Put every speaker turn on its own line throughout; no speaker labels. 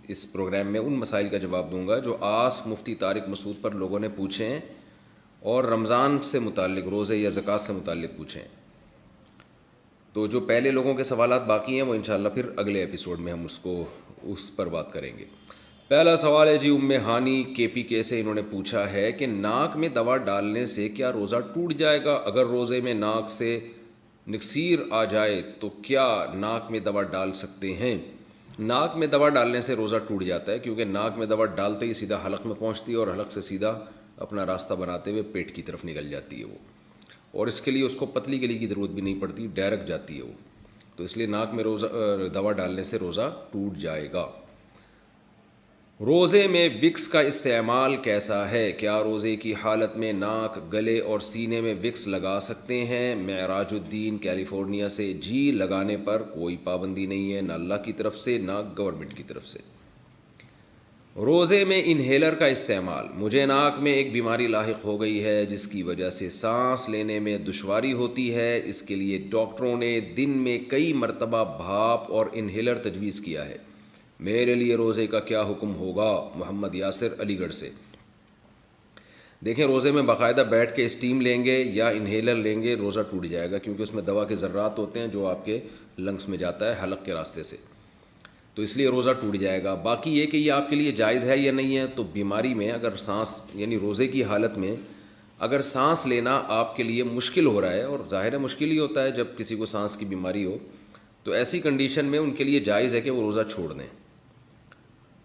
اس programme میں ان مسائل کا جواب دوں گا جو آس مفتی طارق مسعود پر لوگوں نے پوچھے ہیں اور رمضان سے متعلق، روزے یا زکوٰۃ سے متعلق پوچھے ہیں. تو جو پہلے لوگوں کے سوالات باقی ہیں وہ انشاءاللہ پھر اگلے ایپیسوڈ میں ہم اس پر بات کریں گے. پہلا سوال ہے جی ام ہانی کے پی کے سے. انہوں نے پوچھا ہے کہ ناک میں دوا ڈالنے سے کیا روزہ ٹوٹ جائے گا؟ اگر روزے میں ناک سے نکسیر آ جائے تو کیا ناک میں دوا ڈال سکتے ہیں؟ ناک میں دوا ڈالنے سے روزہ ٹوٹ جاتا ہے، کیونکہ ناک میں دوا ڈالتے ہی سیدھا حلق میں پہنچتی ہے اور حلق سے سیدھا اپنا راستہ بناتے ہوئے پیٹ کی طرف نکل جاتی ہے وہ، اور اس کے لیے اس کو پتلی گلی کی ضرورت بھی نہیں پڑتی، ڈائریکٹ جاتی ہے وہ. تو اس لیے ناک میں دوا ڈالنے سے روزہ ٹوٹ جائے گا. روزے میں وکس کا استعمال کیسا ہے؟ کیا روزے کی حالت میں ناک، گلے اور سینے میں وکس لگا سکتے ہیں؟ معراج الدین کیلیفورنیا سے. جی لگانے پر کوئی پابندی نہیں ہے، نہ اللہ کی طرف سے نہ گورنمنٹ کی طرف سے. روزے میں انہیلر کا استعمال. مجھے ناک میں ایک بیماری لاحق ہو گئی ہے جس کی وجہ سے سانس لینے میں دشواری ہوتی ہے. اس کے لیے ڈاکٹروں نے دن میں کئی مرتبہ بھاپ اور انہیلر تجویز کیا ہے. میرے لیے روزے کا کیا حکم ہوگا؟ محمد یاسر علی گڑھ سے. دیکھیں، روزے میں باقاعدہ بیٹھ کے اسٹیم لیں گے یا انہیلر لیں گے روزہ ٹوٹ جائے گا، کیونکہ اس میں دوا کے ذرات ہوتے ہیں جو آپ کے لنگس میں جاتا ہے حلق کے راستے سے، تو اس لیے روزہ ٹوٹ جائے گا. باقی یہ کہ یہ آپ کے لیے جائز ہے یا نہیں ہے، تو بیماری میں اگر سانس، یعنی روزے کی حالت میں اگر سانس لینا آپ کے لیے مشکل ہو رہا ہے، اور ظاہر ہے مشکل ہی ہوتا ہے جب کسی کو سانس کی بیماری ہو، تو ایسی کنڈیشن میں ان کے لیے جائز ہے کہ وہ روزہ چھوڑ دیں.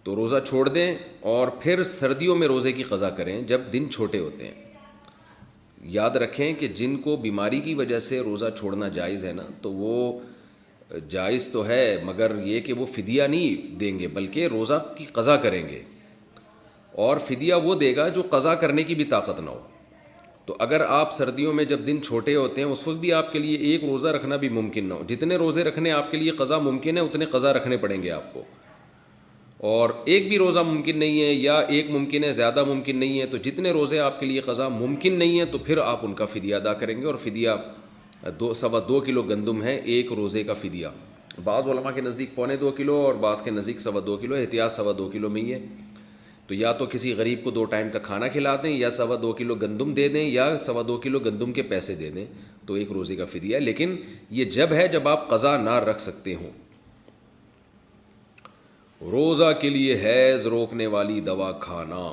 تو روزہ چھوڑ دیں اور پھر سردیوں میں روزے کی قضا کریں جب دن چھوٹے ہوتے ہیں. یاد رکھیں کہ جن کو بیماری کی وجہ سے روزہ چھوڑنا جائز ہے نا، تو وہ جائز تو ہے، مگر یہ کہ وہ فدیہ نہیں دیں گے بلکہ روزہ کی قضا کریں گے، اور فدیہ وہ دے گا جو قضا کرنے کی بھی طاقت نہ ہو. تو اگر آپ سردیوں میں جب دن چھوٹے ہوتے ہیں اس وقت بھی آپ کے لیے ایک روزہ رکھنا بھی ممکن نہ ہو، جتنے روزے رکھنے آپ کے لیے قضا ممکن ہے اتنے قضا رکھنے پڑیں گے آپ کو. اور ایک بھی روزہ ممکن نہیں ہے یا ایک ممکن ہے، زیادہ ممکن نہیں ہے، تو جتنے روزے آپ کے لیے قضا ممکن نہیں ہے تو پھر آپ ان کا فدیہ ادا کریں گے. اور فدیہ 2.25 کلو گندم ہے ایک روزے کا فدیہ. بعض علماء کے نزدیک 2.25 کلو اور بعض کے نزدیک 2.25 کلو، احتیاط 2.25 کلو میں ہی ہے. تو یا تو کسی غریب کو 2 ٹائم کا کھانا کھلا دیں، یا 2.25 کلو گندم دے دیں، یا 2.25 کلو گندم کے پیسے دے دیں، تو ایک روزے کا فدیہ ہے. لیکن یہ جب ہے جب آپ قضا نہ رکھ سکتے ہوں. روزہ کے لیے حیض روکنے والی دوا کھانا.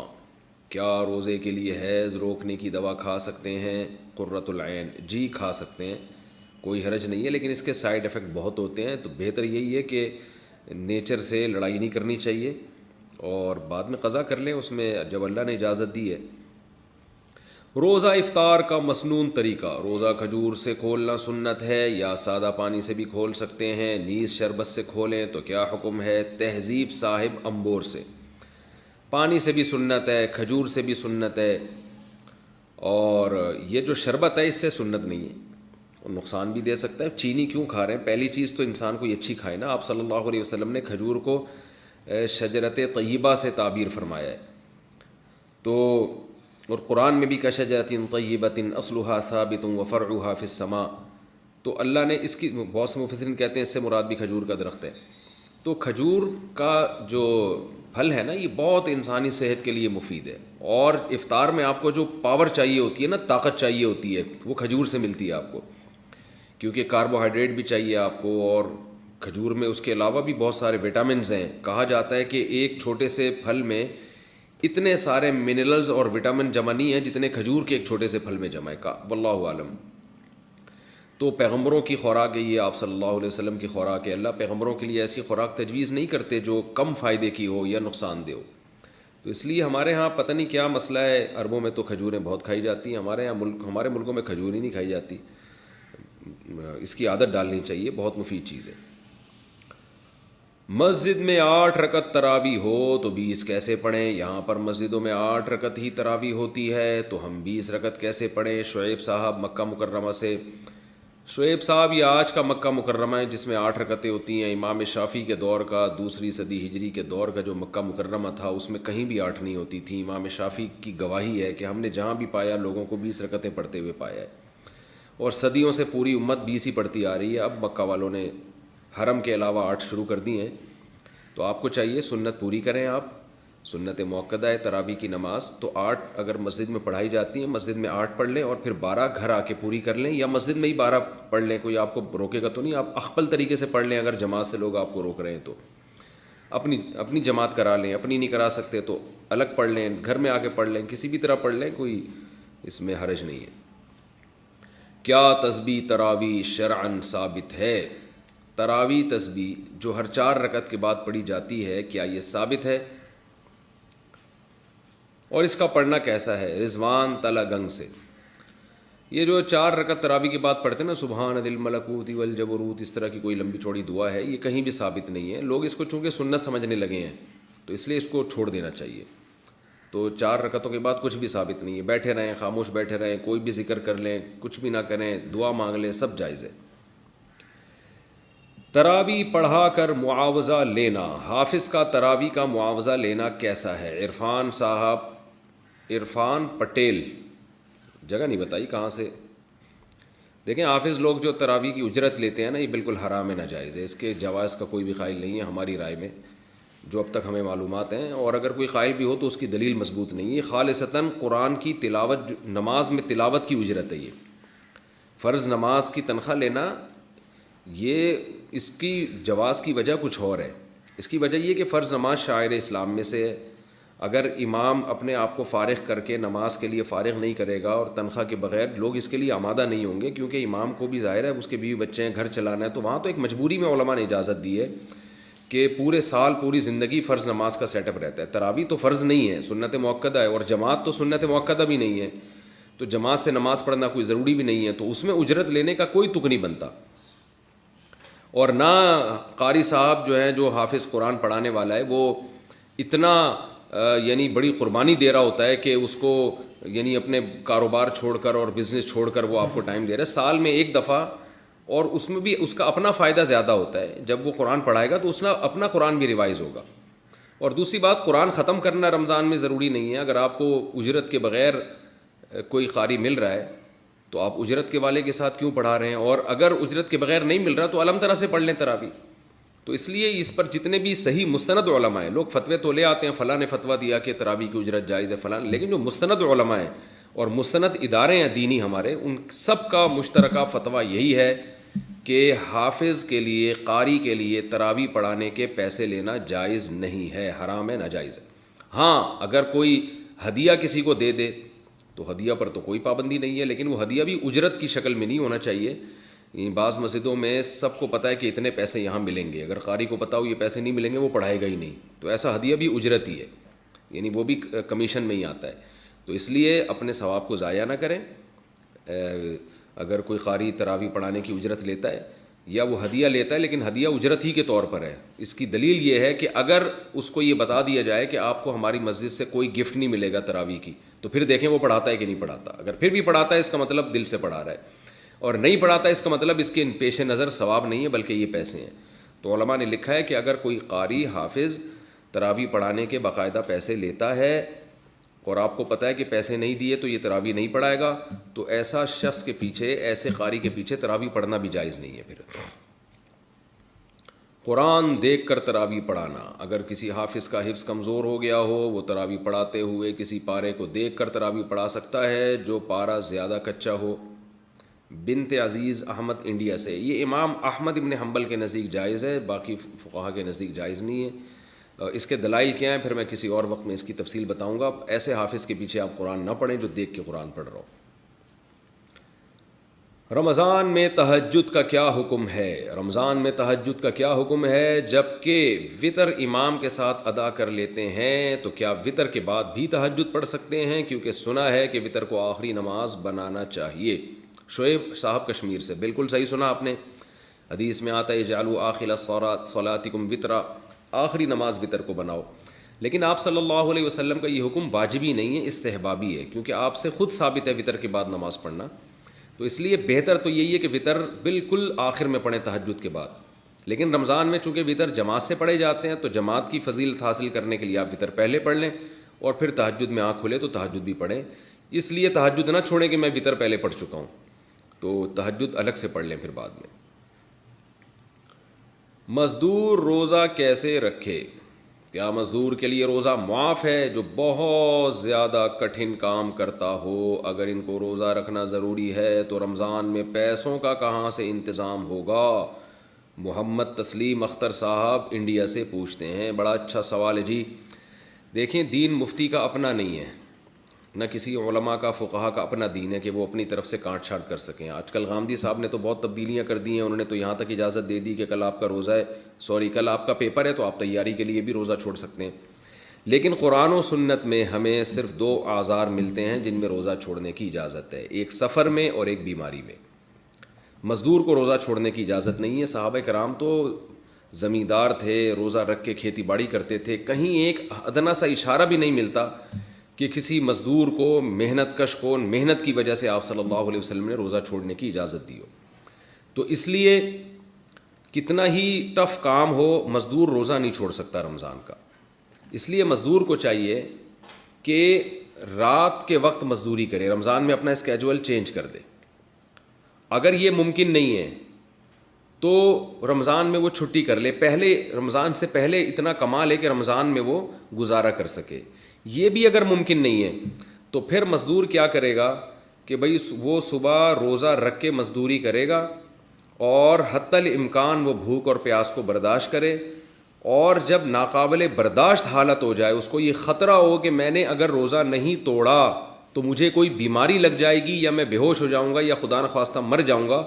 کیا روزے کے لیے حیض روکنے کی دوا کھا سکتے ہیں؟ قرۃ العین. جی کھا سکتے ہیں، کوئی حرج نہیں ہے، لیکن اس کے سائیڈ ایفیکٹ بہت ہوتے ہیں. تو بہتر یہی ہے کہ نیچر سے لڑائی نہیں کرنی چاہیے اور بعد میں قضا کر لیں اس میں جب اللہ نے اجازت دی ہے. روزہ افطار کا مسنون طریقہ. روزہ کھجور سے کھولنا سنت ہے یا سادہ پانی سے بھی کھول سکتے ہیں؟ نیز شربت سے کھولیں تو کیا حکم ہے؟ تہذیب صاحب امبور سے. پانی سے بھی سنت ہے، کھجور سے بھی سنت ہے، اور یہ جو شربت ہے اس سے سنت نہیں ہے اور نقصان بھی دے سکتا ہے. چینی کیوں کھا رہے ہیں؟ پہلی چیز تو انسان کو یہ اچھی کھائے نا. آپ صلی اللہ علیہ وسلم نے کھجور کو شجرت طیبہ سے تعبیر فرمایا ہے. تو اور قرآن میں بھی کشجرۃ طیبۃ اصلھا ثابت وفرعھا فی السماء. تو اللہ نے اس کی، بہت سے مفسرین کہتے ہیں اس سے مراد بھی کھجور کا درخت ہے. تو کھجور کا جو پھل ہے نا یہ بہت انسانی صحت کے لیے مفید ہے، اور افطار میں آپ کو جو پاور چاہیے ہوتی ہے نا، طاقت چاہیے ہوتی ہے، وہ کھجور سے ملتی ہے آپ کو، کیونکہ کاربوہائیڈریٹ بھی چاہیے آپ کو، اور کھجور میں اس کے علاوہ بھی بہت سارے وٹامنز ہیں. کہا جاتا ہے کہ ایک چھوٹے سے پھل میں اتنے سارے منرلز اور وٹامن جمع نہیں ہیں جتنے کھجور کے ایک چھوٹے سے پھل میں جمع ہے. واللہ عالم. تو پیغمبروں کی خوراک ہے یہ، آپ صلی اللہ علیہ وسلم کی خوراک ہے. اللہ پیغمبروں کے لیے ایسی خوراک تجویز نہیں کرتے جو کم فائدے کی ہو یا نقصان دہ ہو. تو اس لیے ہمارے ہاں پتہ نہیں کیا مسئلہ ہے، عربوں میں تو کھجوریں بہت کھائی جاتی ہیں، ہمارے ہاں ہمارے ملکوں میں کھجور ہی نہیں کھائی جاتی. اس کی عادت ڈالنی چاہیے، بہت مفید چیز ہے. مسجد میں 8 رکعت تراویح ہو تو 20 کیسے پڑھیں؟ یہاں پر مسجدوں میں 8 رکعت ہی تراویح ہوتی ہے تو ہم 20 رکعت کیسے پڑھیں؟ شعیب صاحب مکہ مکرمہ سے. شعیب صاحب یہ آج کا مکہ مکرمہ ہے جس میں 8 رکعتیں ہوتی ہیں. امام شافعی کے دور کا، 2 صدی ہجری کے دور کا جو مکہ مکرمہ تھا اس میں کہیں بھی 8 نہیں ہوتی تھی. امام شافعی کی گواہی ہے کہ ہم نے جہاں بھی پایا لوگوں کو 20 رکعتیں پڑھتے ہوئے پایا ہے، اور صدیوں سے پوری امت 20 ہی پڑھتی آ رہی ہے. اب مکہ والوں نے حرم کے علاوہ 8 شروع کر دی ہیں. تو آپ کو چاہیے سنت پوری کریں. آپ سنت موقدہ ہے تراویح کی نماز، تو 8 اگر مسجد میں پڑھائی جاتی ہیں مسجد میں 8 پڑھ لیں، اور پھر 12 گھر آ کے پوری کر لیں، یا مسجد میں ہی 12 پڑھ لیں. کوئی آپ کو روکے گا تو نہیں، آپ اخپل طریقے سے پڑھ لیں. اگر جماعت سے لوگ آپ کو روک رہے ہیں تو اپنی جماعت کرا لیں، اپنی نہیں کرا سکتے تو الگ پڑھ لیں، گھر میں آ کے پڑھ لیں، کسی بھی طرح پڑھ لیں، کوئی اس میں حرج نہیں ہے. کیا تسبیح تراویح شرعاً ثابت ہے؟ تراویح تسبیح جو ہر 4 رکعت کے بعد پڑھی جاتی ہے، کیا یہ ثابت ہے؟ اور اس کا پڑھنا کیسا ہے؟ رضوان تلا گنگ سے. یہ جو 4 رکعت تراویح کے بعد پڑھتے ہیں نا، سبحان ذی الملکوت والجبروت، اس طرح کی کوئی لمبی چوڑی دعا ہے، یہ کہیں بھی ثابت نہیں ہے. لوگ اس کو چونکہ سنت سمجھنے لگے ہیں تو اس لیے اس کو چھوڑ دینا چاہیے. تو 4 رکعتوں کے بعد کچھ بھی ثابت نہیں ہے. بیٹھے رہیں، خاموش بیٹھے رہیں، کوئی بھی ذکر کر لیں، کچھ بھی نہ کریں، دعا مانگ لیں، سب جائز ہے. تراویح پڑھا کر معاوضہ لینا، حافظ کا تراویح کا معاوضہ لینا کیسا ہے؟ عرفان صاحب، عرفان پٹیل، جگہ نہیں بتائی کہاں سے. دیکھیں حافظ لوگ جو تراویح کی اجرت لیتے ہیں نا، یہ بالکل حرام ہے، ناجائز ہے. اس کے جواز کا کوئی بھی قائل نہیں ہے ہماری رائے میں، جو اب تک ہمیں معلومات ہیں. اور اگر کوئی قائل بھی ہو تو اس کی دلیل مضبوط نہیں ہے. خالصتاً قرآن کی تلاوت، نماز میں تلاوت کی اجرت ہے. یہ فرض نماز کی تنخواہ لینا، یہ اس کی جواز کی وجہ کچھ اور ہے. اس کی وجہ یہ کہ فرض نماز شعائر اسلام میں سے ہے. اگر امام اپنے آپ کو فارغ کر کے نماز کے لیے فارغ نہیں کرے گا اور تنخواہ کے بغیر، لوگ اس کے لیے آمادہ نہیں ہوں گے، کیونکہ امام کو بھی ظاہر ہے اس کے بیوی بچے ہیں، گھر چلانا ہے. تو وہاں تو ایک مجبوری میں علماء نے اجازت دی ہے کہ پورے سال پوری زندگی فرض نماز کا سیٹ اپ رہتا ہے. تراویح تو فرض نہیں ہے، سنت موقدہ ہے، اور جماعت تو سنت موقدہ بھی نہیں ہے، تو جماعت سے نماز پڑھنا کوئی ضروری بھی نہیں ہے. تو اس میں اجرت لینے کا کوئی تک نہیں بنتا. اور نہ قاری صاحب جو ہیں، جو حافظ قرآن پڑھانے والا ہے، وہ اتنا یعنی بڑی قربانی دے رہا ہوتا ہے کہ اس کو یعنی اپنے کاروبار چھوڑ کر اور بزنس چھوڑ کر وہ آپ کو ٹائم دے رہا ہے سال میں ایک دفعہ، اور اس میں بھی اس کا اپنا فائدہ زیادہ ہوتا ہے. جب وہ قرآن پڑھائے گا تو اس نے اپنا قرآن بھی ریوائز ہوگا. اور دوسری بات، قرآن ختم کرنا رمضان میں ضروری نہیں ہے. اگر آپ کو اجرت کے بغیر کوئی قاری مل رہا ہے تو آپ اجرت کے والے کے ساتھ کیوں پڑھا رہے ہیں؟ اور اگر اجرت کے بغیر نہیں مل رہا تو علم طرح سے پڑھ لیں تراویح. تو اس لیے اس پر جتنے بھی صحیح مستند علماء ہیں، لوگ فتوے تو لے آتے ہیں، فلاں نے فتویٰ دیا کہ تراویح کی اجرت جائز ہے فلاں، لیکن جو مستند علماء ہیں اور مستند ادارے ہیں دینی ہمارے، ان سب کا مشترکہ فتویٰ یہی ہے کہ حافظ کے لیے، قاری کے لیے تراویح پڑھانے کے پیسے لینا جائز نہیں ہے، حرام ہے، ناجائز ہے. ہاں اگر کوئی ہدیہ کسی کو دے دے تو ہدیہ پر تو کوئی پابندی نہیں ہے، لیکن وہ ہدیہ بھی اجرت کی شکل میں نہیں ہونا چاہیے. بعض مسجدوں میں سب کو پتہ ہے کہ اتنے پیسے یہاں ملیں گے، اگر قاری کو پتہ ہو یہ پیسے نہیں ملیں گے وہ پڑھائے گا ہی نہیں، تو ایسا ہدیہ بھی اجرت ہی ہے، یعنی وہ بھی کمیشن میں ہی آتا ہے. تو اس لیے اپنے ثواب کو ضائع نہ کریں. اگر کوئی قاری تراویح پڑھانے کی اجرت لیتا ہے یا وہ ہدیہ لیتا ہے، لیکن ہدیہ اجرت ہی کے طور پر ہے. اس کی دلیل یہ ہے کہ اگر اس کو یہ بتا دیا جائے کہ آپ کو ہماری مسجد سے کوئی گفٹ نہیں ملے گا تراویح کی، تو پھر دیکھیں وہ پڑھاتا ہے کہ نہیں پڑھاتا. اگر پھر بھی پڑھاتا ہے اس کا مطلب دل سے پڑھا رہا ہے، اور نہیں پڑھاتا اس کا مطلب اس کے پیش نظر ثواب نہیں ہے بلکہ یہ پیسے ہیں. تو علماء نے لکھا ہے کہ اگر کوئی قاری حافظ تراویح پڑھانے کے باقاعدہ پیسے لیتا ہے اور آپ کو پتہ ہے کہ پیسے نہیں دیے تو یہ تراویح نہیں پڑھائے گا، تو ایسا شخص کے پیچھے، ایسے قاری کے پیچھے تراویح پڑھنا بھی جائز نہیں ہے. پھر قرآن دیکھ کر تراویح پڑھانا، اگر کسی حافظ کا حفظ کمزور ہو گیا ہو، وہ تراویح پڑھاتے ہوئے کسی پارے کو دیکھ کر تراویح پڑھا سکتا ہے جو پارا زیادہ کچا ہو. بنت عزیز احمد انڈیا سے. یہ امام احمد ابن حنبل کے نزدیک جائز ہے، باقی فقہا کے نزدیک جائز نہیں ہے. اس کے دلائل کیا ہیں پھر میں کسی اور وقت میں اس کی تفصیل بتاؤں گا. ایسے حافظ کے پیچھے آپ قرآن نہ پڑھیں جو دیکھ کے قرآن پڑھ رہا ہو. رمضان میں تہجد کا کیا حکم ہے؟ رمضان میں تہجد کا کیا حکم ہے؟ جب کہ وطر امام کے ساتھ ادا کر لیتے ہیں تو کیا وطر کے بعد بھی تہجد پڑھ سکتے ہیں؟ کیونکہ سنا ہے کہ وطر کو آخری نماز بنانا چاہیے. شعیب صاحب کشمیر سے. بالکل صحیح سنا آپ نے، حدیث میں آتا ہے اجعلوا آخر صلاتکم وطرا، آخری نماز وطر کو بناؤ. لیکن آپ صلی اللہ علیہ وسلم کا یہ حکم واجبی نہیں ہے، استحبابی ہے، کیونکہ آپ سے خود ثابت ہے وطر کے بعد نماز پڑھنا. تو اس لیے بہتر تو یہی ہے کہ وطر بالکل آخر میں پڑھیں تہجد کے بعد. لیکن رمضان میں چونکہ وطر جماعت سے پڑھے جاتے ہیں تو جماعت کی فضیلت حاصل کرنے کے لیے آپ وطر پہلے پڑھ لیں، اور پھر تہجد میں آنکھ کھلے تو تہجد بھی پڑھیں. اس لیے تہجد نہ چھوڑیں کہ میں وطر پہلے پڑھ چکا ہوں، تو تہجد الگ سے پڑھ لیں پھر بعد میں. مزدور روزہ کیسے رکھے؟ کیا مزدور کے لیے روزہ معاف ہے جو بہت زیادہ کٹھن کام کرتا ہو؟ اگر ان کو روزہ رکھنا ضروری ہے تو رمضان میں پیسوں کا کہاں سے انتظام ہوگا؟ محمد تسلیم اختر صاحب انڈیا سے پوچھتے ہیں. بڑا اچھا سوال ہے جی. دیکھیں دین مفتی کا اپنا نہیں ہے، نہ کسی علماء کا فقہا کا اپنا دین ہے کہ وہ اپنی طرف سے کانٹ چھانٹ کر سکیں. آج کل غامدی صاحب نے تو بہت تبدیلیاں کر دی ہیں. انہوں نے تو یہاں تک اجازت دے دی کہ کل آپ کا روزہ ہے، کل آپ کا پیپر ہے تو آپ تیاری کے لیے بھی روزہ چھوڑ سکتے ہیں. لیکن قرآن و سنت میں ہمیں صرف 2 اعذار ملتے ہیں جن میں روزہ چھوڑنے کی اجازت ہے، ایک سفر میں اور ایک بیماری میں. مزدور کو روزہ چھوڑنے کی اجازت نہیں ہے. صحابہ کرام تو زمیندار تھے، روزہ رکھ کے کھیتی باڑی کرتے تھے. کہیں ایک ادنا سا اشارہ بھی نہیں ملتا کہ کسی مزدور کو، محنت کش کو، محنت کی وجہ سے آپ صلی اللہ علیہ وسلم نے روزہ چھوڑنے کی اجازت دی ہو. تو اس لیے کتنا ہی ٹف کام ہو، مزدور روزہ نہیں چھوڑ سکتا رمضان کا. اس لیے مزدور کو چاہیے کہ رات کے وقت مزدوری کرے، رمضان میں اپنا اسکیجول چینج کر دے. اگر یہ ممکن نہیں ہے تو رمضان میں وہ چھٹی کر لے، پہلے رمضان سے پہلے اتنا کما لے کہ رمضان میں وہ گزارا کر سکے. یہ بھی اگر ممکن نہیں ہے تو پھر مزدور کیا کرے گا کہ بھئی وہ صبح روزہ رکھ کے مزدوری کرے گا اور حتی الامکان وہ بھوک اور پیاس کو برداشت کرے، اور جب ناقابل برداشت حالت ہو جائے، اس کو یہ خطرہ ہو کہ میں نے اگر روزہ نہیں توڑا تو مجھے کوئی بیماری لگ جائے گی یا میں بے ہوش ہو جاؤں گا یا خدا نخواستہ مر جاؤں گا،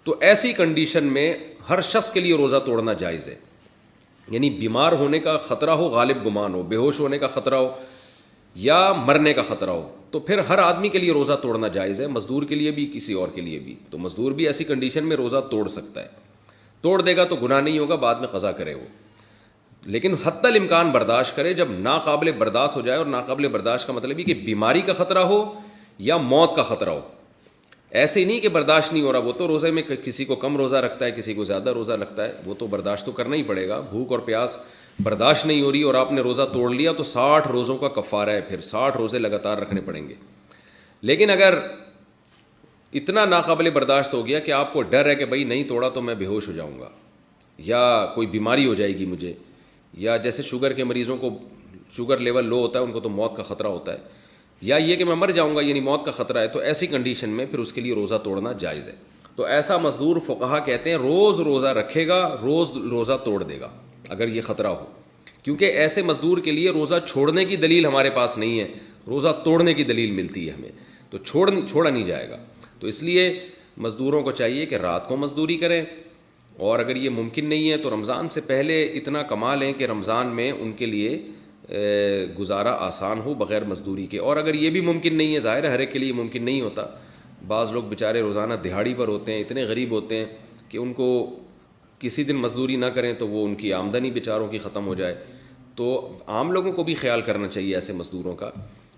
تو ایسی کنڈیشن میں ہر شخص کے لیے روزہ توڑنا جائز ہے. یعنی بیمار ہونے کا خطرہ ہو، غالب گمان ہو، بے ہوش ہونے کا خطرہ ہو یا مرنے کا خطرہ ہو، تو پھر ہر آدمی کے لیے روزہ توڑنا جائز ہے، مزدور کے لیے بھی کسی اور کے لیے بھی. تو مزدور بھی ایسی کنڈیشن میں روزہ توڑ سکتا ہے. توڑ دے گا تو گناہ نہیں ہوگا، بعد میں قضا کرے وہ، لیکن حتی الامکان برداشت کرے. جب ناقابل برداشت ہو جائے، اور ناقابل برداشت کا مطلب یہ کہ بیماری کا خطرہ ہو یا موت کا خطرہ ہو. ایسے ہی نہیں کہ برداشت نہیں ہو رہا، وہ تو روزے میں کسی کو کم روزہ رکھتا ہے، کسی کو زیادہ روزہ رکھتا ہے، وہ تو برداشت تو کرنا ہی پڑے گا. بھوک اور پیاس برداشت نہیں ہو رہی اور آپ نے روزہ توڑ لیا تو 60 روزوں کا کفارہ ہے، پھر 60 روزے لگاتار رکھنے پڑیں گے. لیکن اگر اتنا ناقابل برداشت ہو گیا کہ آپ کو ڈر ہے کہ بھائی نہیں توڑا تو میں بے ہوش ہو جاؤں گا یا کوئی بیماری ہو جائے گی مجھے، یا جیسے شوگر کے مریضوں کو شوگر لیول لو ہوتا ہے، ان کو تو موت کا خطرہ ہوتا ہے، یا یہ کہ میں مر جاؤں گا یعنی موت کا خطرہ ہے، تو ایسی کنڈیشن میں پھر اس کے لیے روزہ توڑنا جائز ہے. تو ایسا مزدور فقہا کہتے ہیں روز روزہ رکھے گا، روز روزہ توڑ دے گا اگر یہ خطرہ ہو. کیونکہ ایسے مزدور کے لیے روزہ چھوڑنے کی دلیل ہمارے پاس نہیں ہے، روزہ توڑنے کی دلیل ملتی ہے ہمیں، تو چھوڑا نہیں جائے گا. تو اس لیے مزدوروں کو چاہیے کہ رات کو مزدوری کریں، اور اگر یہ ممکن نہیں ہے تو رمضان سے پہلے اتنا کما لیں کہ رمضان میں ان کے لیے گزارا آسان ہو بغیر مزدوری کے. اور اگر یہ بھی ممکن نہیں ہے، ظاہر ہے ہر ایک کے لیے ممکن نہیں ہوتا، بعض لوگ بیچارے روزانہ دہاڑی پر ہوتے ہیں، اتنے غریب ہوتے ہیں کہ ان کو کسی دن مزدوری نہ کریں تو وہ ان کی آمدنی بیچاروں کی ختم ہو جائے. تو عام لوگوں کو بھی خیال کرنا چاہیے ایسے مزدوروں کا.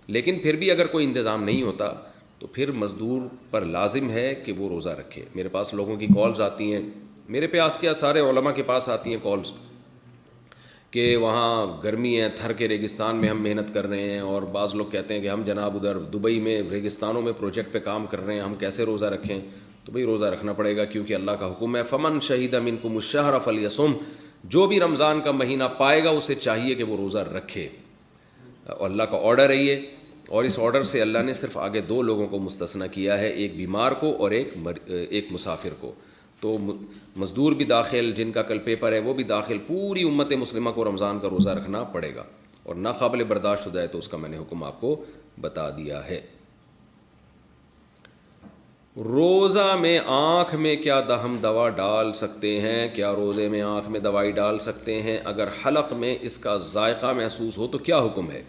لیکن پھر بھی اگر کوئی انتظام نہیں ہوتا تو پھر مزدور پر لازم ہے کہ وہ روزہ رکھے. میرے پاس لوگوں کی کالز آتی ہیں، میرے پاس کیا سارے علماء کے پاس آتی ہیں کالز کہ وہاں گرمی ہے، تھر کے ریگستان میں ہم محنت کر رہے ہیں، اور بعض لوگ کہتے ہیں کہ ہم جناب ادھر دبئی میں ریگستانوں میں پروجیکٹ پہ کام کر رہے ہیں، ہم کیسے روزہ رکھیں؟ تو بھئی روزہ رکھنا پڑے گا کیونکہ اللہ کا حکم ہے فمن شہید منکم الشہر فلیصم، جو بھی رمضان کا مہینہ پائے گا اسے چاہیے کہ وہ روزہ رکھے. اللہ کا آرڈر ہے یہ، اور اس آرڈر سے اللہ نے صرف آگے 2 لوگوں کو مستثنی کیا ہے، ایک بیمار کو اور ایک مسافر کو. تو مزدور بھی داخل، جن کا کل پیپر ہے وہ بھی داخل، پوری امت مسلمہ کو رمضان کا روزہ رکھنا پڑے گا، اور ناقابل برداشت ہو جائے تو اس کا میں نے حکم آپ کو بتا دیا ہے. روزہ میں آنکھ میں کیا ہم دوا ڈال سکتے ہیں؟ کیا روزے میں آنکھ میں دوائی ڈال سکتے ہیں؟ اگر حلق میں اس کا ذائقہ محسوس ہو تو کیا حکم ہے؟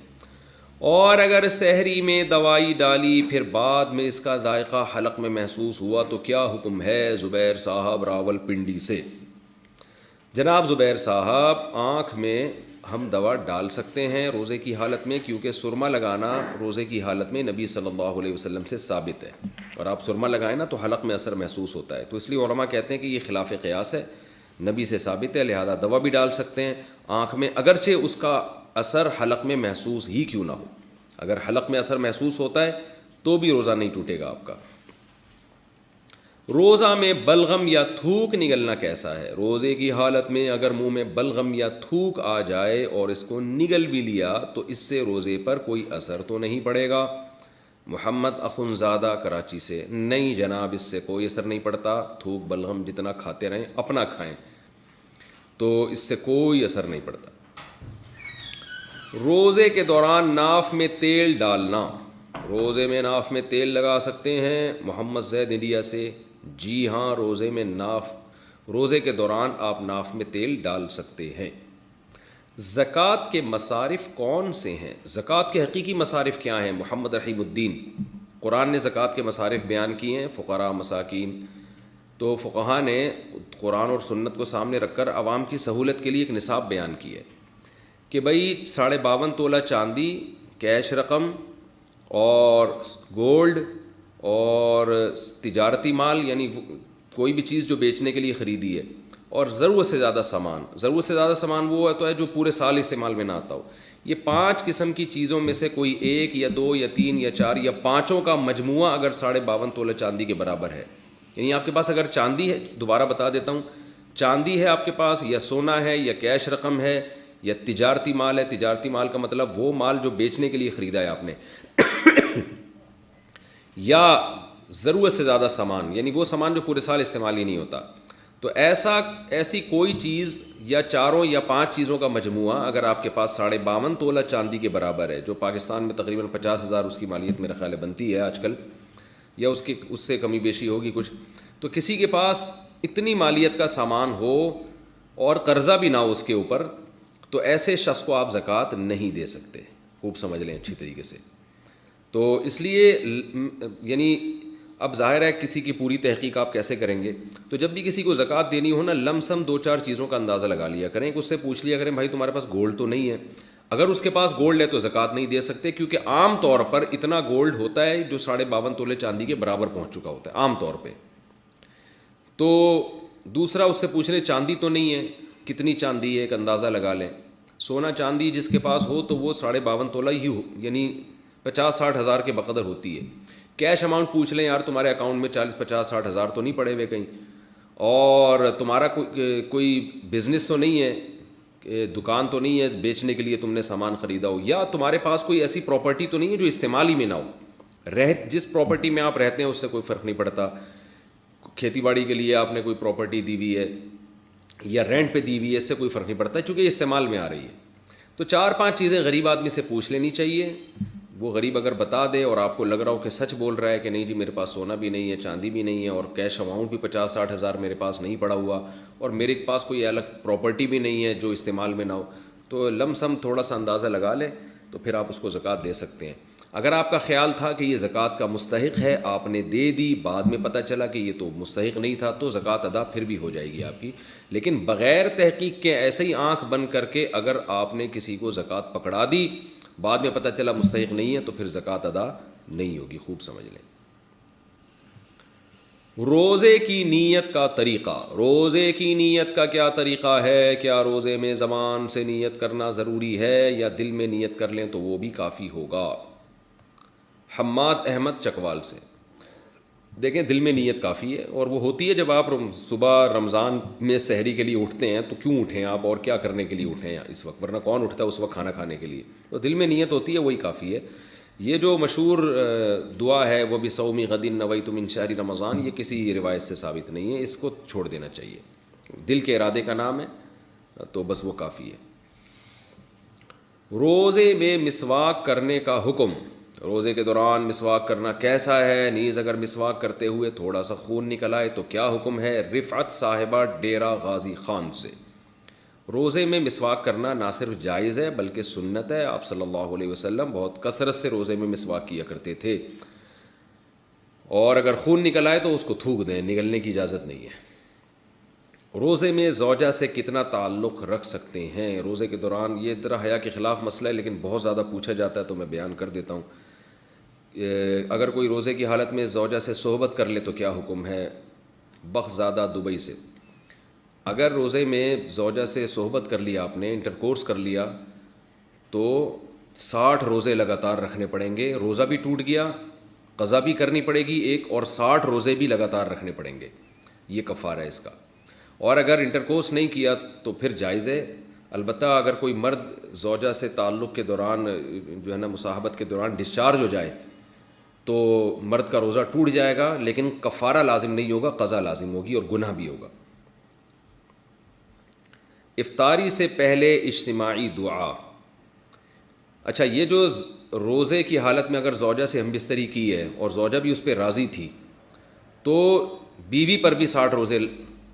اور اگر سحری میں دوائی ڈالی پھر بعد میں اس کا ذائقہ حلق میں محسوس ہوا تو کیا حکم ہے؟ زبیر صاحب راول پنڈی سے. جناب زبیر صاحب، آنکھ میں ہم دوا ڈال سکتے ہیں روزے کی حالت میں، کیونکہ سرما لگانا روزے کی حالت میں نبی صلی اللہ علیہ وسلم سے ثابت ہے، اور آپ سرما لگائیں نا تو حلق میں اثر محسوس ہوتا ہے. تو اس لیے علماء کہتے ہیں کہ یہ خلاف قیاس ہے، نبی سے ثابت ہے، لہذا دوا بھی ڈال سکتے ہیں آنکھ میں، اگرچہ اس کا اثر حلق میں محسوس ہی کیوں نہ ہو. اگر حلق میں اثر محسوس ہوتا ہے تو بھی روزہ نہیں ٹوٹے گا آپ کا. روزہ میں بلغم یا تھوک نگلنا کیسا ہے؟ روزے کی حالت میں اگر منہ میں بلغم یا تھوک آ جائے اور اس کو نگل بھی لیا تو اس سے روزے پر کوئی اثر تو نہیں پڑے گا؟ محمد اخنزادہ کراچی سے: نہیں جناب، اس سے کوئی اثر نہیں پڑتا، تھوک بلغم جتنا کھاتے رہیں، اپنا کھائیں، تو اس سے کوئی اثر نہیں پڑتا۔ روزے کے دوران ناف میں تیل ڈالنا، روزے میں ناف میں تیل لگا سکتے ہیں؟ محمد زید انڈیا سے: جی ہاں، روزے کے دوران آپ ناف میں تیل ڈال سکتے ہیں۔ زکوٰۃ کے مصارف کون سے ہیں؟ زکوٰۃ کے حقیقی مصارف کیا ہیں؟ محمد رحیم الدین: قرآن نے زکوٰۃ کے مصارف بیان کیے ہیں، فقراء، مساکین۔ تو فقہا نے قرآن اور سنت کو سامنے رکھ کر عوام کی سہولت کے لیے ایک نصاب بیان کی ہے کہ بھئی 52.5 تولہ چاندی، کیش رقم اور گولڈ اور تجارتی مال، یعنی کوئی بھی چیز جو بیچنے کے لیے خریدی ہے، اور ضرورت سے زیادہ سامان۔ ضرورت سے زیادہ سامان وہ ہوتا ہے جو پورے سال استعمال میں نہ آتا ہو۔ یہ 5 قسم کی چیزوں میں سے کوئی 1 یا 2 یا 3 یا 4 یا 5 کا مجموعہ اگر 52.5 تولہ چاندی کے برابر ہے، یعنی آپ کے پاس اگر چاندی ہے، دوبارہ بتا دیتا ہوں، چاندی ہے آپ کے پاس، یا سونا ہے، یا کیش رقم ہے، یا تجارتی مال ہے۔ تجارتی مال کا مطلب وہ مال جو بیچنے کے لیے خریدا ہے آپ نے، یا ضرورت سے زیادہ سامان، یعنی وہ سامان جو پورے سال استعمال ہی نہیں ہوتا۔ تو ایسی کوئی چیز یا 4 یا 5 چیزوں کا مجموعہ اگر آپ کے پاس 52.5 تولہ چاندی کے برابر ہے، جو پاکستان میں تقریباً 50,000 اس کی مالیت میرا خیال ہے بنتی ہے آج کل، یا اس سے کمی بیشی ہوگی کچھ، تو کسی کے پاس اتنی مالیت کا سامان ہو اور قرضہ بھی نہ ہو اس کے اوپر، تو ایسے شخص کو آپ زکوٰۃ نہیں دے سکتے۔ خوب سمجھ لیں اچھی طریقے سے۔ تو اس لیے یعنی اب ظاہر ہے کسی کی پوری تحقیق آپ کیسے کریں گے، تو جب بھی کسی کو زکوٰۃ دینی ہو نا، لم سم 2-4 چیزوں کا اندازہ لگا لیا کریں، کہ اس سے پوچھ لیا کریں بھائی تمہارے پاس گولڈ تو نہیں ہے؟ اگر اس کے پاس گولڈ ہے تو زکوٰۃ نہیں دے سکتے، کیونکہ عام طور پر اتنا گولڈ ہوتا ہے جو 52.5 تولے چاندی کے برابر پہنچ چکا ہوتا ہے عام طور پہ۔ تو دوسرا اس سے پوچھ لیں چاندی تو نہیں ہے، کتنی چاندی ہے ایک اندازہ لگا لیں۔ سونا چاندی جس کے پاس ہو تو وہ 52.5 تولہ ہی ہو، یعنی 50-60 ہزار کے بقدر ہوتی ہے۔ کیش اماؤنٹ پوچھ لیں، یار تمہارے اکاؤنٹ میں 40-50-60 ہزار تو نہیں پڑے ہوئے کہیں، اور تمہارا کوئی بزنس تو نہیں ہے، دکان تو نہیں ہے بیچنے کے لیے تم نے سامان خریدا ہو، یا تمہارے پاس کوئی ایسی پراپرٹی تو نہیں ہے جو استعمال ہی میں نہ ہو۔ جس پراپرٹی میں آپ رہتے ہیں اس سے کوئی فرق نہیں پڑتا، کھیتی باڑی کے لیے آپ نے کوئی پراپرٹی دی ہوئی ہے یا رینٹ پہ دی ہوئی ہے، اس سے کوئی فرق نہیں پڑتا چونکہ یہ استعمال میں آ رہی ہے۔ تو 4-5 چیزیں غریب آدمی سے پوچھ لینی چاہیے۔ وہ غریب اگر بتا دے اور آپ کو لگ رہا ہو کہ سچ بول رہا ہے کہ نہیں جی میرے پاس سونا بھی نہیں ہے، چاندی بھی نہیں ہے، اور کیش اماؤنٹ بھی 50-60 ہزار میرے پاس نہیں پڑا ہوا، اور میرے پاس کوئی الگ پراپرٹی بھی نہیں ہے جو استعمال میں نہ ہو، تو لم سم تھوڑا سا اندازہ لگا لیں تو پھر آپ اس کو زکوٰۃ دے سکتے ہیں۔ اگر آپ کا خیال تھا کہ یہ زکوٰۃ کا مستحق ہے، آپ نے دے دی، بعد میں پتہ چلا کہ یہ تو مستحق نہیں تھا، تو زکوٰۃ ادا پھر بھی ہو جائے گی آپ کی۔ لیکن بغیر تحقیق کے ایسے ہی آنکھ بند کر کے اگر آپ نے کسی کو زکوٰۃ پکڑا دی، بعد میں پتہ چلا مستحق نہیں ہے، تو پھر زکوٰۃ ادا نہیں ہوگی۔ خوب سمجھ لیں۔ روزے کی نیت کا طریقہ، روزے کی نیت کا کیا طریقہ ہے؟ کیا روزے میں زبان سے نیت کرنا ضروری ہے یا دل میں نیت کر لیں تو وہ بھی کافی ہوگا؟ حماد احمد چکوال سے: دیکھیں دل میں نیت کافی ہے، اور وہ ہوتی ہے جب آپ صبح رمضان میں سحری کے لیے اٹھتے ہیں، تو کیوں اٹھیں آپ اور کیا کرنے کے لیے اٹھیں اس وقت، ورنہ کون اٹھتا ہے اس وقت کھانا کھانے کے لیے؟ تو دل میں نیت ہوتی ہے، وہی کافی ہے۔ یہ جو مشہور دعا ہے وہ بھی صومی غد نویت من شہر رمضان، یہ کسی روایت سے ثابت نہیں ہے، اس کو چھوڑ دینا چاہیے۔ دل کے ارادے کا نام ہے تو بس وہ کافی ہے۔ روزے میں مسواک کرنے کا حکم، روزے کے دوران مسواک کرنا کیسا ہے؟ نیز اگر مسواک کرتے ہوئے تھوڑا سا خون نکل آئے تو کیا حکم ہے؟ رفعت صاحبہ ڈیرہ غازی خان سے: روزے میں مسواک کرنا نہ صرف جائز ہے بلکہ سنت ہے۔ آپ صلی اللہ علیہ وسلم بہت کثرت سے روزے میں مسواک کیا کرتے تھے، اور اگر خون نکل آئے تو اس کو تھوک دیں، نگلنے کی اجازت نہیں ہے۔ روزے میں زوجہ سے کتنا تعلق رکھ سکتے ہیں روزے کے دوران؟ یہ ذرا حیا کے خلاف مسئلہ ہے، لیکن بہت زیادہ پوچھا جاتا ہے تو میں بیان کر دیتا ہوں۔ اگر کوئی روزے کی حالت میں زوجہ سے صحبت کر لے تو کیا حکم ہے؟ بخزادہ دبئی سے: اگر روزے میں زوجہ سے صحبت کر لیا، آپ نے انٹرکورس کر لیا، تو 60 روزے لگاتار رکھنے پڑیں گے، روزہ بھی ٹوٹ گیا قضا بھی کرنی پڑے گی ایک، اور 60 روزے بھی لگاتار رکھنے پڑیں گے، یہ کفارہ ہے اس کا۔ اور اگر انٹرکورس نہیں کیا تو پھر جائز ہے، البتہ اگر کوئی مرد زوجہ سے تعلق کے دوران جو ہے نا مصاحبت کے دوران ڈسچارج ہو جائے تو مرد کا روزہ ٹوٹ جائے گا، لیکن کفارہ لازم نہیں ہوگا، قضا لازم ہوگی اور گناہ بھی ہوگا۔ افطاری سے پہلے اجتماعی دعا، اچھا یہ جو روزے کی حالت میں اگر زوجہ سے ہم بستری کی ہے اور زوجہ بھی اس پہ راضی تھی تو بیوی پر بھی 60 روزے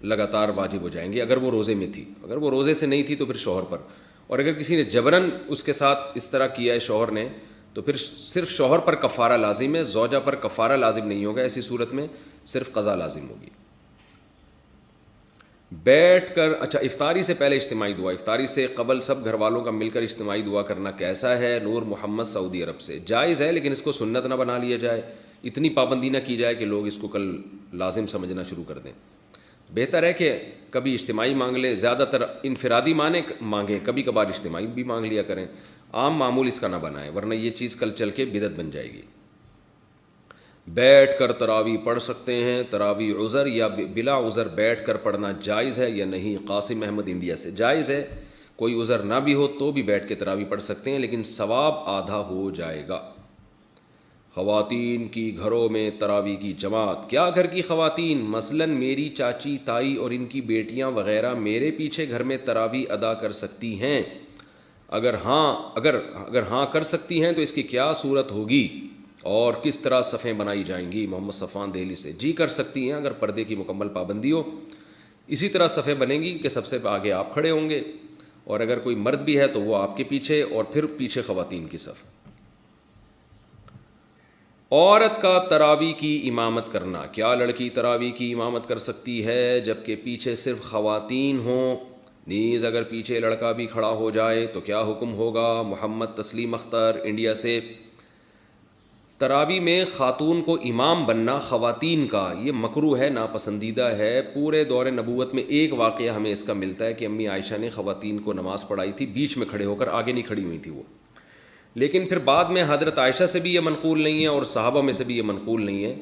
لگاتار واجب ہو جائیں گے اگر وہ روزے میں تھی، اگر وہ روزے سے نہیں تھی تو پھر شوہر پر، اور اگر کسی نے جبراً اس کے ساتھ اس طرح کیا ہے شوہر نے تو پھر صرف شوہر پر کفارہ لازم ہے، زوجہ پر کفارہ لازم نہیں ہوگا، ایسی صورت میں صرف قضا لازم ہوگی۔ بیٹھ کر، اچھا افطاری سے پہلے اجتماعی دعا، افطاری سے قبل سب گھر والوں کا مل کر اجتماعی دعا کرنا کیسا ہے؟ نور محمد سعودی عرب سے۔ جائز ہے لیکن اس کو سنت نہ بنا لیا جائے، اتنی پابندی نہ کی جائے کہ لوگ اس کو کل لازم سمجھنا شروع کر دیں۔ بہتر ہے کہ کبھی اجتماعی مانگ لیں، زیادہ تر انفرادی مانگیں، کبھی کبھار اجتماعی بھی مانگ لیا کریں، عام معمول اس کا نہ بنائیں ورنہ یہ چیز کل چل کے بدعت بن جائے گی۔ بیٹھ کر تراویح پڑھ سکتے ہیں؟ تراویح عذر یا بلا عذر بیٹھ کر پڑھنا جائز ہے یا نہیں؟ قاسم احمد انڈیا سے۔ جائز ہے، کوئی عذر نہ بھی ہو تو بھی بیٹھ کے تراویح پڑھ سکتے ہیں، لیکن ثواب آدھا ہو جائے گا۔ خواتین کی گھروں میں تراویح کی جماعت، کیا گھر کی خواتین مثلاً میری چاچی، تائی اور ان کی بیٹیاں وغیرہ میرے پیچھے گھر میں تراویح ادا کر سکتی ہیں؟ اگر ہاں کر سکتی ہیں تو اس کی کیا صورت ہوگی اور کس طرح صفیں بنائی جائیں گی؟ محمد صفان دہلی سے۔ جی کر سکتی ہیں اگر پردے کی مکمل پابندی ہو، اسی طرح صفیں بنیں گی کہ سب سے آگے آپ کھڑے ہوں گے، اور اگر کوئی مرد بھی ہے تو وہ آپ کے پیچھے، اور پھر پیچھے خواتین کی صف۔ عورت کا تراویح کی امامت کرنا، کیا لڑکی تراویح کی امامت کر سکتی ہے جبکہ پیچھے صرف خواتین ہوں؟ نیز اگر پیچھے لڑکا بھی کھڑا ہو جائے تو کیا حکم ہوگا؟ محمد تسلیم اختر انڈیا سے۔ تراویح میں خاتون کو امام بننا خواتین کا یہ مکروہ ہے، ناپسندیدہ ہے۔ پورے دور نبوت میں ایک واقعہ ہمیں اس کا ملتا ہے کہ امی عائشہ نے خواتین کو نماز پڑھائی تھی، بیچ میں کھڑے ہو کر، آگے نہیں کھڑی ہوئی تھی وہ، لیکن پھر بعد میں حضرت عائشہ سے بھی یہ منقول نہیں ہے اور صحابہ میں سے بھی یہ منقول نہیں ہے۔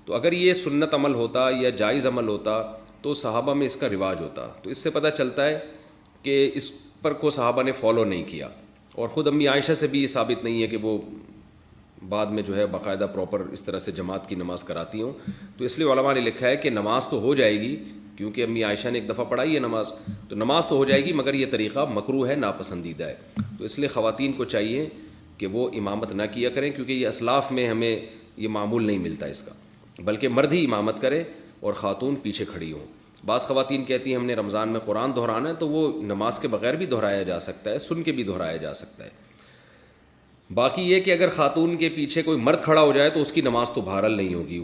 تو اگر یہ سنت عمل ہوتا یا جائز عمل ہوتا تو صحابہ میں اس کا رواج ہوتا، تو اس سے پتہ چلتا ہے کہ اس پر کو صحابہ نے فالو نہیں کیا، اور خود امی عائشہ سے بھی یہ ثابت نہیں ہے کہ وہ بعد میں جو ہے باقاعدہ پراپر اس طرح سے جماعت کی نماز کراتی ہوں۔ تو اس لیے علماء نے لکھا ہے کہ نماز تو ہو جائے گی، کیونکہ امی عائشہ نے ایک دفعہ پڑھائی ہے نماز، تو نماز تو ہو جائے گی، مگر یہ طریقہ مکروہ ہے، ناپسندیدہ ہے۔ تو اس لیے خواتین کو چاہیے کہ وہ امامت نہ کیا کریں، کیونکہ یہ اسلاف میں ہمیں یہ معمول نہیں ملتا اس کا، بلکہ مرد ہی امامت کرے اور خاتون پیچھے کھڑی ہوں۔ بعض خواتین کہتی ہیں ہم نے رمضان میں قرآن دہرانا ہے، تو وہ نماز کے بغیر بھی دہرایا جا سکتا ہے، سن کے بھی دہرایا جا سکتا ہے۔ باقی یہ کہ اگر خاتون کے پیچھے کوئی مرد کھڑا ہو جائے تو اس کی نماز تو بہرحال نہیں ہوگی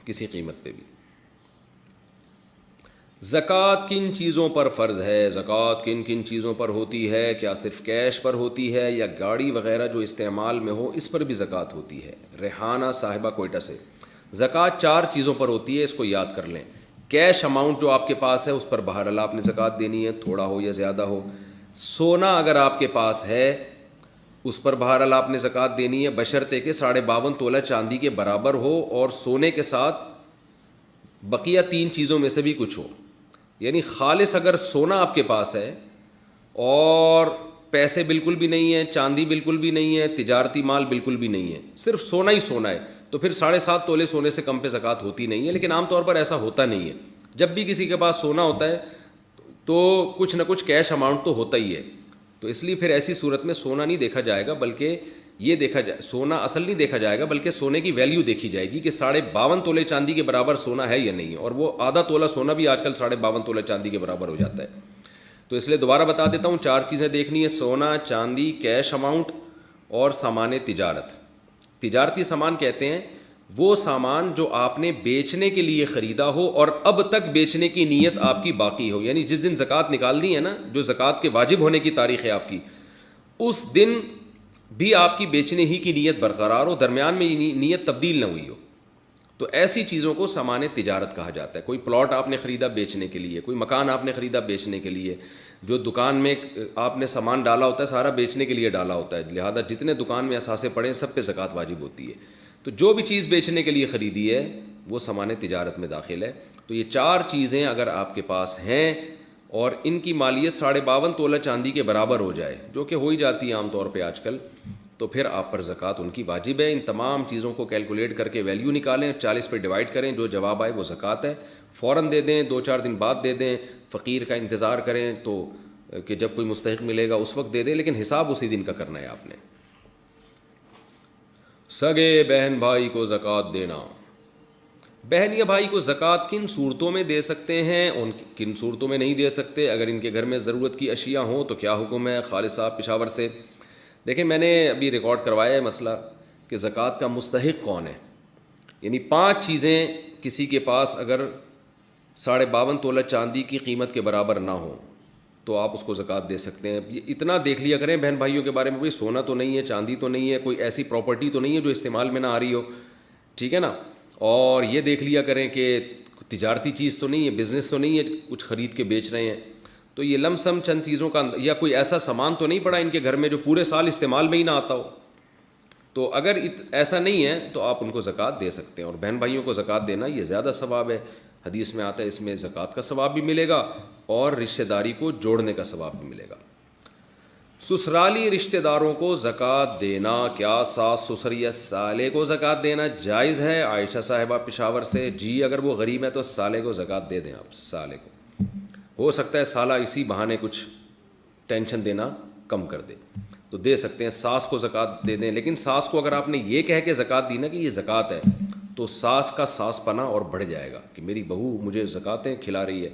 کسی قیمت پہ بھی۔ زکوٰۃ کن چیزوں پر فرض ہے؟ زکوٰۃ کن کن چیزوں پر ہوتی ہے؟ کیا صرف کیش پر ہوتی ہے یا گاڑی وغیرہ جو استعمال میں ہو اس پر بھی زکوٰۃ ہوتی ہے؟ ریحانہ صاحبہ کوئٹہ سے۔ زکوٰۃ 4 چیزوں پر ہوتی ہے، اس کو یاد کر لیں۔ کیش اماؤنٹ جو آپ کے پاس ہے اس پر بہرحال آپ نے زکوٰۃ دینی ہے، تھوڑا ہو یا زیادہ ہو۔ سونا اگر آپ کے پاس ہے اس پر بہرحال آپ نے زکوٰۃ دینی ہے، بشرطے کہ 52.5 تولہ چاندی کے برابر ہو اور سونے کے ساتھ بقیہ 3 چیزوں میں سے بھی کچھ ہو۔ یعنی خالص اگر سونا آپ کے پاس ہے اور پیسے بالکل بھی نہیں ہیں، چاندی بالکل بھی نہیں ہے، تجارتی مال بالکل بھی نہیں ہے، صرف سونا ہی سونا ہے، تو پھر 7.5 تولے سونے سے کم پہ زکوٰۃ ہوتی نہیں ہے، لیکن عام طور پر ایسا ہوتا نہیں ہے۔ جب بھی کسی کے پاس سونا ہوتا ہے تو کچھ نہ کچھ کیش اماؤنٹ تو ہوتا ہی ہے، تو اس لیے پھر ایسی صورت میں سونا نہیں دیکھا جائے گا، بلکہ یہ دیکھا جائے، سونا اصل نہیں دیکھا جائے گا بلکہ سونے کی ویلیو دیکھی جائے گی کہ 52.5 تولے چاندی کے برابر سونا ہے یا نہیں ہے، اور وہ آدھا تولہ سونا بھی آج کل 52.5 تولے چاندی کے برابر ہو جاتا ہے۔ تو اس لیے دوبارہ بتا دیتا ہوں، 4 چیزیں دیکھنی ہے: سونا، چاندی، کیش اماؤنٹ اور سامان تجارت۔ تجارتی سامان کہتے ہیں وہ سامان جو آپ نے بیچنے کے لیے خریدا ہو اور اب تک بیچنے کی نیت آپ کی باقی ہو، یعنی جس دن زکوٰۃ نکال دی ہے نا، جو زکوٰۃ کے واجب ہونے کی تاریخ ہے آپ کی، اس دن بھی آپ کی بیچنے ہی کی نیت برقرار ہو، درمیان میں نیت تبدیل نہ ہوئی ہو، تو ایسی چیزوں کو سامان تجارت کہا جاتا ہے۔ کوئی پلاٹ آپ نے خریدا بیچنے کے لیے، کوئی مکان آپ نے خریدا بیچنے کے لیے، جو دکان میں آپ نے سامان ڈالا ہوتا ہے سارا بیچنے کے لیے ڈالا ہوتا ہے، لہذا جتنے دکان میں اثاثے پڑے سب پہ زکوٰۃ واجب ہوتی ہے۔ تو جو بھی چیز بیچنے کے لیے خریدی ہے وہ سامان تجارت میں داخل ہے. تو یہ 4 چیزیں اگر آپ کے پاس ہیں اور ان کی مالیت 52.5 تولہ چاندی کے برابر ہو جائے, جو کہ ہو ہی جاتی ہے عام طور پہ آج کل, تو پھر آپ پر زکوٰۃ ان کی واجب ہے. ان تمام چیزوں کو کیلکولیٹ کر کے ویلیو نکالیں, 40 پہ ڈیوائڈ کریں, جو جواب آئے وہ زکوٰۃ ہے. فوراً دے دیں, 2-4 دن بعد دے دیں, فقیر کا انتظار کریں تو کہ جب کوئی مستحق ملے گا اس وقت دے دیں, لیکن حساب اسی دن کا کرنا ہے آپ نے. سگے بہن بھائی کو زکوٰۃ دینا. بہن یا بھائی کو زکوٰۃ کن صورتوں میں دے سکتے ہیں, ان کن صورتوں میں نہیں دے سکتے؟ اگر ان کے گھر میں ضرورت کی اشیاء ہوں تو کیا حکم ہے؟ خالد صاحب پشاور سے. دیکھیں, میں نے ابھی ریکارڈ کروایا ہے مسئلہ کہ زکوٰۃ کا مستحق کون ہے. یعنی 5 چیزیں کسی کے پاس اگر 52.5 تولہ چاندی کی قیمت کے برابر نہ ہو تو آپ اس کو زکوٰۃ دے سکتے ہیں. یہ اتنا دیکھ لیا کریں بہن بھائیوں کے بارے میں, کوئی سونا تو نہیں ہے, چاندی تو نہیں ہے, کوئی ایسی پراپرٹی تو نہیں ہے جو استعمال میں نہ آ رہی ہو, ٹھیک ہے نا. اور یہ دیکھ لیا کریں کہ تجارتی چیز تو نہیں ہے, بزنس تو نہیں ہے, کچھ خرید کے بیچ رہے ہیں. تو یہ لم سم چند چیزوں کا, یا کوئی ایسا سامان تو نہیں پڑا ان کے گھر میں جو پورے سال استعمال میں ہی نہ آتا ہو. تو اگر ایسا نہیں ہے تو آپ ان کو زکوٰۃ دے سکتے ہیں. اور بہن بھائیوں کو زکوٰۃ دینا یہ زیادہ ثواب ہے. حدیث میں آتا ہے اس میں زکوٰۃ کا ثواب بھی ملے گا اور رشتہ داری کو جوڑنے کا ثواب بھی ملے گا. سسرالی رشتہ داروں کو زکوٰۃ دینا, کیا ساس سسر یا سالے کو زکوٰۃ دینا جائز ہے؟ عائشہ صاحبہ پشاور سے. جی, اگر وہ غریب ہے تو سالے کو زکوٰۃ دے دیں آپ. سالے کو ہو سکتا ہے سالہ اسی بہانے کچھ ٹینشن دینا کم کر دے تو دے سکتے ہیں. ساس کو زکوٰۃ دے دیں, لیکن ساس کو اگر آپ نے یہ کہہ کے زکوٰۃ دی نا کہ یہ زکوٰۃ ہے تو ساس کا ساس پنا اور بڑھ جائے گا کہ میری بہو مجھے زکوٰتیں کھلا رہی ہے.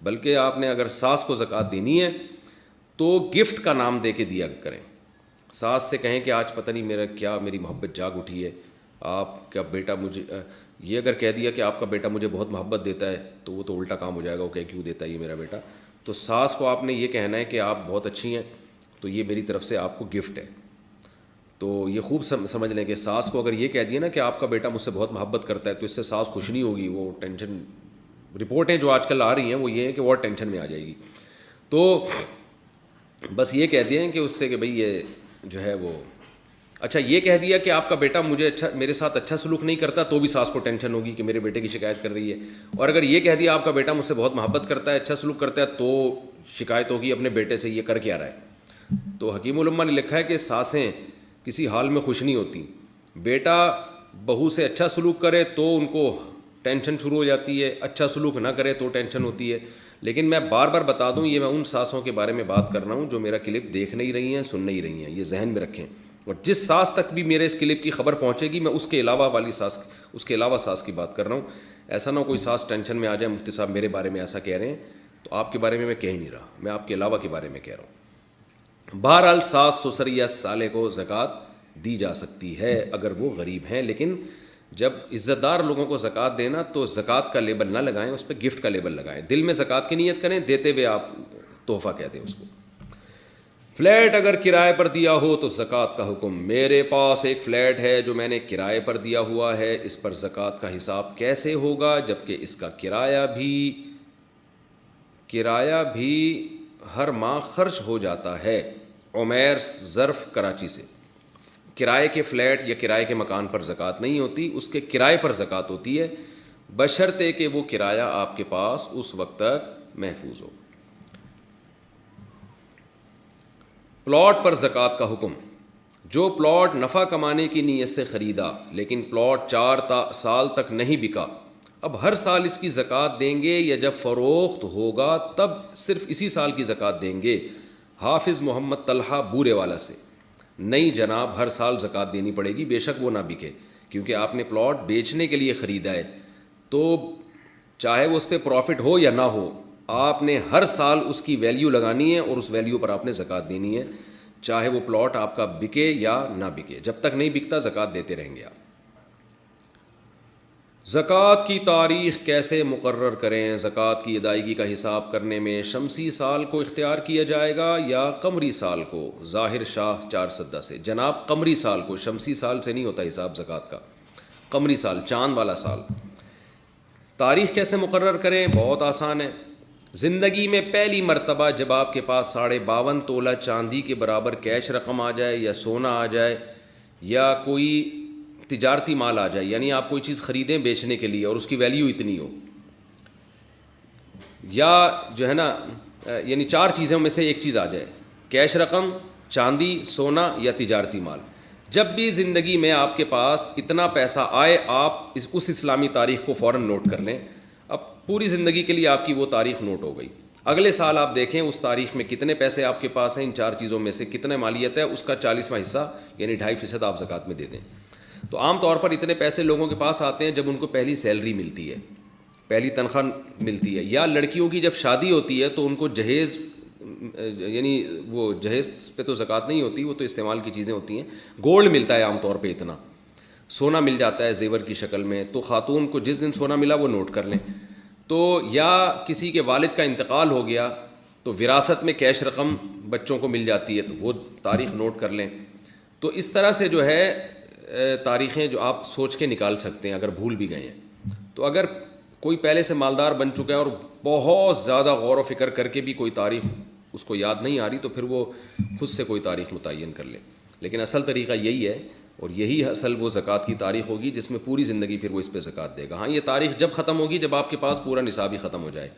بلکہ آپ نے اگر ساس کو زکوٰۃ دینی ہے تو گفٹ کا نام دے کے دیا کریں. ساس سے کہیں کہ آج پتہ نہیں میری محبت جاگ اٹھی ہے, آپ کا بیٹا مجھے, یہ اگر کہہ دیا کہ آپ کا بیٹا مجھے بہت محبت دیتا ہے تو وہ تو الٹا کام ہو جائے گا, وہ کہ کیوں دیتا ہے یہ میرا بیٹا. تو ساس کو آپ نے یہ کہنا ہے کہ آپ بہت اچھی ہیں تو یہ میری طرف سے آپ کو گفٹ ہے. تو یہ خوب سمجھ لیں کہ ساس کو اگر یہ کہہ دیا نا کہ آپ کا بیٹا مجھ سے بہت محبت کرتا ہے تو اس سے ساس خوش نہیں ہوگی, وہ ٹینشن, رپورٹیں جو آج کل آ رہی ہیں وہ یہ ہیں کہ وہ ٹینشن میں آ جائے گی. تو بس یہ کہہ دیں کہ اس سے کہ بھئی یہ جو ہے وہ, اچھا یہ کہہ دیا کہ آپ کا بیٹا میرے ساتھ اچھا سلوک نہیں کرتا تو بھی ساس کو ٹینشن ہوگی کہ میرے بیٹے کی شکایت کر رہی ہے. اور اگر یہ کہہ دیا آپ کا بیٹا مجھ سے بہت محبت کرتا ہے, اچھا سلوک کرتا ہے, تو شکایت ہوگی اپنے بیٹے سے, یہ کر کیا رہا ہے. تو حکیم الامہ نے لکھا ہے کہ ساسیں کسی حال میں خوش نہیں ہوتی. بیٹا بہو سے اچھا سلوک کرے تو ان کو ٹینشن شروع ہو جاتی ہے, اچھا سلوک نہ کرے تو ٹینشن ہوتی ہے. لیکن میں بار بار بتا دوں, یہ میں ان ساسوں کے بارے میں بات کر رہا ہوں جو میرا کلپ دیکھ نہیں رہی ہیں, سن نہیں رہی ہیں, یہ ذہن میں رکھیں. اور جس ساس تک بھی میرے اس کلپ کی خبر پہنچے گی میں اس کے علاوہ ساس کی بات کر رہا ہوں. ایسا نہ ہو کوئی ساس ٹینشن میں آ جائے, مفتی صاحب میرے بارے میں ایسا کہہ رہے ہیں, تو آپ کے بارے میں کہہ ہی نہیں رہا, میں آپ کے علاوہ کے بارے میں کہہ رہا ہوں. بہرحال ساس سسر یا سالے کو زکوٰۃ دی جا سکتی ہے اگر وہ غریب ہیں, لیکن جب عزت دار لوگوں کو زکوٰۃ دینا تو زکوٰۃ کا لیبل نہ لگائیں, اس پہ گفٹ کا لیبل لگائیں. دل میں زکوٰۃ کی نیت کریں, دیتے ہوئے آپ تحفہ کہہ دیں اس کو. فلیٹ اگر کرائے پر دیا ہو تو زکوٰۃ کا حکم. میرے پاس ایک فلیٹ ہے جو میں نے کرائے پر دیا ہوا ہے, اس پر زکوٰۃ کا حساب کیسے ہوگا جبکہ اس کا کرایہ بھی ہر ماہ خرچ ہو جاتا ہے؟ عمیر ظرف کراچی سے. کرائے کے فلیٹ یا کرائے کے مکان پر زکوٰۃ نہیں ہوتی, اس کے کرائے پر زکوٰۃ ہوتی ہے بشرطے کہ وہ کرایہ آپ کے پاس اس وقت تک محفوظ ہو. پلاٹ پر زکوٰۃ کا حکم. جو پلاٹ نفع کمانے کی نیت سے خریدا لیکن پلاٹ 4 سال تک نہیں بکا, اب ہر سال اس کی زکوٰۃ دیں گے یا جب فروخت ہوگا تب صرف اسی سال کی زکوٰۃ دیں گے؟ حافظ محمد طلحہ بورے والا سے. نہیں جناب, ہر سال زکوٰۃ دینی پڑے گی بے شک وہ نہ بکے, کیونکہ آپ نے پلاٹ بیچنے کے لیے خریدا ہے تو چاہے وہ اس پہ پروفٹ ہو یا نہ ہو, آپ نے ہر سال اس کی ویلیو لگانی ہے اور اس ویلیو پر آپ نے زکوٰۃ دینی ہے, چاہے وہ پلاٹ آپ کا بکے یا نہ بکے. جب تک نہیں بکتا زکوٰۃ دیتے رہیں گے آپ. زکوٰۃ کی تاریخ کیسے مقرر کریں؟ زکوٰۃ کی ادائیگی کا حساب کرنے میں شمسی سال کو اختیار کیا جائے گا یا قمری سال کو؟ ظاہر شاہ 4 سدہ سے. جناب قمری سال کو, شمسی سال سے نہیں ہوتا حساب زکوٰۃ کا, قمری سال, چاند والا سال. تاریخ کیسے مقرر کریں؟ بہت آسان ہے. زندگی میں پہلی مرتبہ جب آپ کے پاس 52.5 تولہ چاندی کے برابر کیش رقم آ جائے یا سونا آ جائے یا کوئی تجارتی مال آ جائے، یعنی آپ کوئی چیز خریدیں بیچنے کے لیے اور اس کی ویلیو اتنی ہو، یا جو ہے نا یعنی 4 چیزوں میں سے ایک چیز آ جائے، کیش رقم، چاندی، سونا یا تجارتی مال۔ جب بھی زندگی میں آپ کے پاس اتنا پیسہ آئے، آپ اس اسلامی تاریخ کو فوراً نوٹ کر لیں۔ اب پوری زندگی کے لیے آپ کی وہ تاریخ نوٹ ہو گئی، اگلے سال آپ دیکھیں اس تاریخ میں کتنے پیسے آپ کے پاس ہیں، ان 4 چیزوں میں سے کتنے مالیت ہے، اس کا 40واں حصہ یعنی 2.5% آپ زکوٰۃ میں دے دیں۔ تو عام طور پر اتنے پیسے لوگوں کے پاس آتے ہیں جب ان کو پہلی سیلری ملتی ہے، پہلی تنخواہ ملتی ہے، یا لڑکیوں کی جب شادی ہوتی ہے تو ان کو جہیز، یعنی وہ جہیز پہ تو زکوٰۃ نہیں ہوتی، وہ تو استعمال کی چیزیں ہوتی ہیں، گولڈ ملتا ہے عام طور پہ، اتنا سونا مل جاتا ہے زیور کی شکل میں، تو خاتون کو جس دن سونا ملا وہ نوٹ کر لیں۔ تو یا کسی کے والد کا انتقال ہو گیا تو وراثت میں کیش رقم بچوں کو مل جاتی ہے، تو وہ تاریخ نوٹ کر لیں۔ تو اس طرح سے جو ہے تاریخیں جو آپ سوچ کے نکال سکتے ہیں اگر بھول بھی گئے ہیں۔ تو اگر کوئی پہلے سے مالدار بن چکا ہے اور بہت زیادہ غور و فکر کر کے بھی کوئی تاریخ اس کو یاد نہیں آ رہی، تو پھر وہ خود سے کوئی تاریخ متعین کر لے، لیکن اصل طریقہ یہی ہے، اور یہی اصل وہ زکوٰۃ کی تاریخ ہوگی جس میں پوری زندگی پھر وہ اس پہ زکوٰۃ دے گا۔ ہاں، یہ تاریخ جب ختم ہوگی جب آپ کے پاس پورا نصاب ہی ختم ہو جائے۔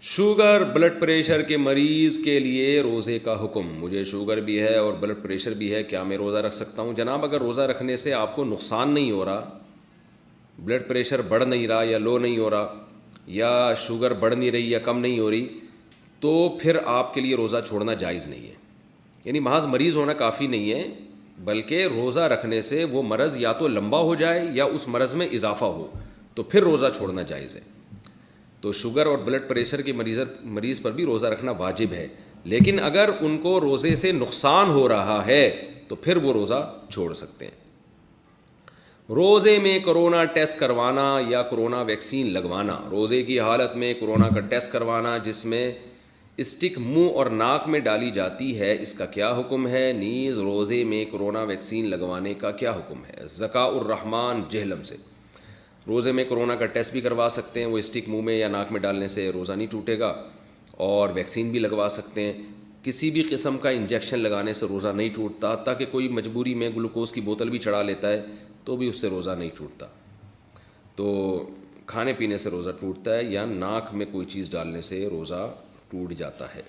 شوگر بلڈ پریشر کے مریض کے لیے روزے کا حکم۔ مجھے شوگر بھی ہے اور بلڈ پریشر بھی ہے، کیا میں روزہ رکھ سکتا ہوں؟ جناب، اگر روزہ رکھنے سے آپ کو نقصان نہیں ہو رہا، بلڈ پریشر بڑھ نہیں رہا یا لو نہیں ہو رہا، یا شوگر بڑھ نہیں رہی یا کم نہیں ہو رہی، تو پھر آپ کے لیے روزہ چھوڑنا جائز نہیں ہے۔ یعنی محض مریض ہونا کافی نہیں ہے، بلکہ روزہ رکھنے سے وہ مرض یا تو لمبا ہو جائے یا اس مرض میں اضافہ ہو، تو پھر روزہ چھوڑنا جائز ہے۔ تو شوگر اور بلڈ پریشر کے مریض پر بھی روزہ رکھنا واجب ہے، لیکن اگر ان کو روزے سے نقصان ہو رہا ہے تو پھر وہ روزہ چھوڑ سکتے ہیں۔ روزے میں کرونا ٹیسٹ کروانا یا کرونا ویکسین لگوانا۔ روزے کی حالت میں کرونا کا ٹیسٹ کروانا جس میں اسٹک منہ اور ناک میں ڈالی جاتی ہے، اس کا کیا حکم ہے؟ نیز روزے میں کرونا ویکسین لگوانے کا کیا حکم ہے؟ ذکاء الرحمان جہلم سے۔ روزے میں کرونا کا ٹیسٹ بھی کروا سکتے ہیں، وہ اسٹک منہ میں یا ناک میں ڈالنے سے روزہ نہیں ٹوٹے گا، اور ویکسین بھی لگوا سکتے ہیں۔ کسی بھی قسم کا انجیکشن لگانے سے روزہ نہیں ٹوٹتا، تاکہ کوئی مجبوری میں گلوکوز کی بوتل بھی چڑھا لیتا ہے تو بھی اس سے روزہ نہیں ٹوٹتا۔ تو کھانے پینے سے روزہ ٹوٹتا ہے، یا ناک میں کوئی چیز ڈالنے سے روزہ ٹوٹ جاتا ہے۔